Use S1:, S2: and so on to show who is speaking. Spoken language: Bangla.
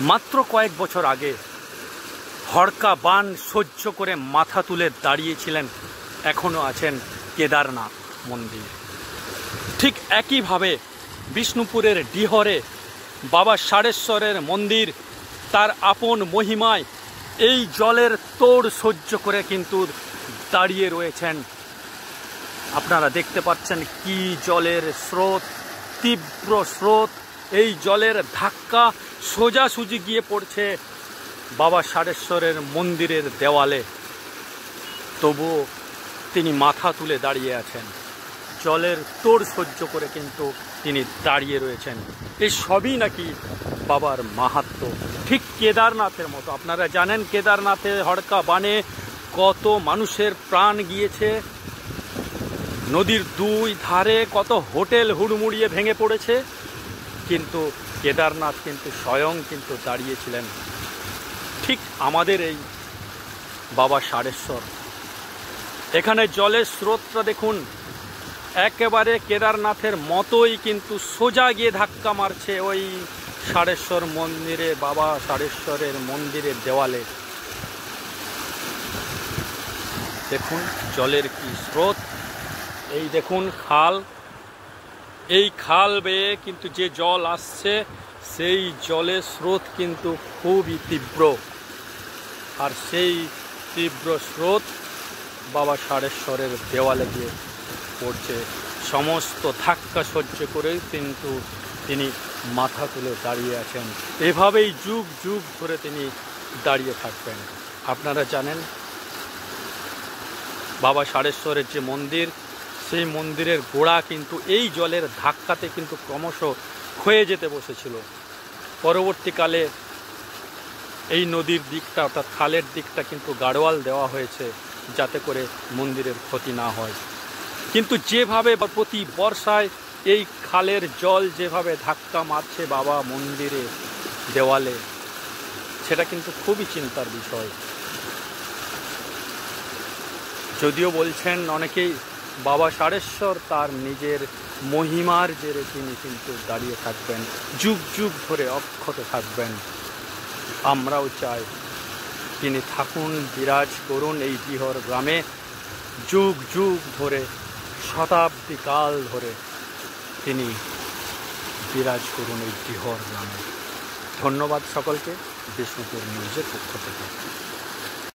S1: মাত্র কয়েক বছর আগে হড়কা বান সহ্য করে মাথা তুলে দাঁড়িয়েছিলেন, এখনও আছেন কেদারনাথ মন্দির। ঠিক একইভাবে বিষ্ণুপুরের ডিহরে বাবা ষাঁড়েশ্বরের মন্দির তার আপন মহিমায় এই জলের তোড় সহ্য করে কিন্তু দাঁড়িয়ে রয়েছেন। আপনারা দেখতে পাচ্ছেন কি জলের স্রোত, তীব্র স্রোত। এই জলের ধাক্কা সোজাসুজি গিয়ে পড়ছে বাবা ষাঁড়েশ্বরের মন্দিরের দেওয়ালে, তবুও তিনি মাথা তুলে দাঁড়িয়ে আছেন, জলের তোড় সহ্য করে কিন্তু তিনি দাঁড়িয়ে রয়েছেন। এই সবই নাকি বাবার মাহাত্ম্য, ঠিক কেদারনাথের মতো। আপনারা জানেন কেদারনাথে হড়কা বানে কত মানুষের প্রাণ গিয়েছে, নদীর দুই ধারে কত হোটেল হুড়মুড়িয়ে ভেঙে পড়েছে, কিন্তু কেদারনাথ কিন্তু স্বয়ং কিন্তু দাঁড়িয়েছিলেন। ঠিক আমাদের এই বাবা ষাঁড়েশ্বর, এখানে জলের স্রোতটা দেখুন একেবারে কেদারনাথের মতোই কিন্তু সোজা গিয়ে ধাক্কা মারছে ওই ষাঁড়েশ্বর মন্দিরে, বাবা ষাঁড়েশ্বরের মন্দিরের দেওয়ালে। দেখুন জলের কি স্রোত। এই দেখুন খাল, এই খাল বেয়ে কিন্তু যে জল আসছে সেই জলের স্রোত কিন্তু খুবই তীব্র, আর সেই তীব্র স্রোত বাবা ষাঁড়েশ্বরের দেওয়ালে গিয়ে পড়ছে। সমস্ত ধাক্কা সহ্য করে কিন্তু তিনি মাথা তুলে দাঁড়িয়ে আছেন। এভাবেই যুগ যুগ ধরে তিনি দাঁড়িয়ে থাকবেন। আপনারা জানেন বাবা ষাঁড়েশ্বরের যে মন্দির, সেই মন্দিরের গোড়া কিন্তু এই জলের ধাক্কাতে কিন্তু ক্রমশ ক্ষয়ে যেতে বসেছিল। পরবর্তীকালে এই নদীর দিকটা অর্থাৎ খালের দিকটা কিন্তু গাড়োয়াল দেওয়া হয়েছে যাতে করে মন্দিরের ক্ষতি না হয়। কিন্তু যেভাবে প্রতি বর্ষায় এই খালের জল যেভাবে ধাক্কা মারছে বাবা মন্দিরে দেওয়ালে, সেটা কিন্তু খুবই চিন্তার বিষয়। যদিও বলছেন অনেকেই বাবা ষাঁড়েশ্বর তার নিজের মহিমার জেরে তিনি কিন্তু দাঁড়িয়ে থাকবেন, যুগ যুগ ধরে অক্ষত থাকবেন। আমরাও চাই তিনি থাকুন, বিরাজ করুন এই ডিহর গ্রামে, যুগ যুগ ধরে, শতাব্দী কাল ধরে তিনি বিরাজ করুন এই ডিহর গ্রামে। ধন্যবাদ সকলকে বিষ্ণুপুর নিউজের পক্ষ থেকে।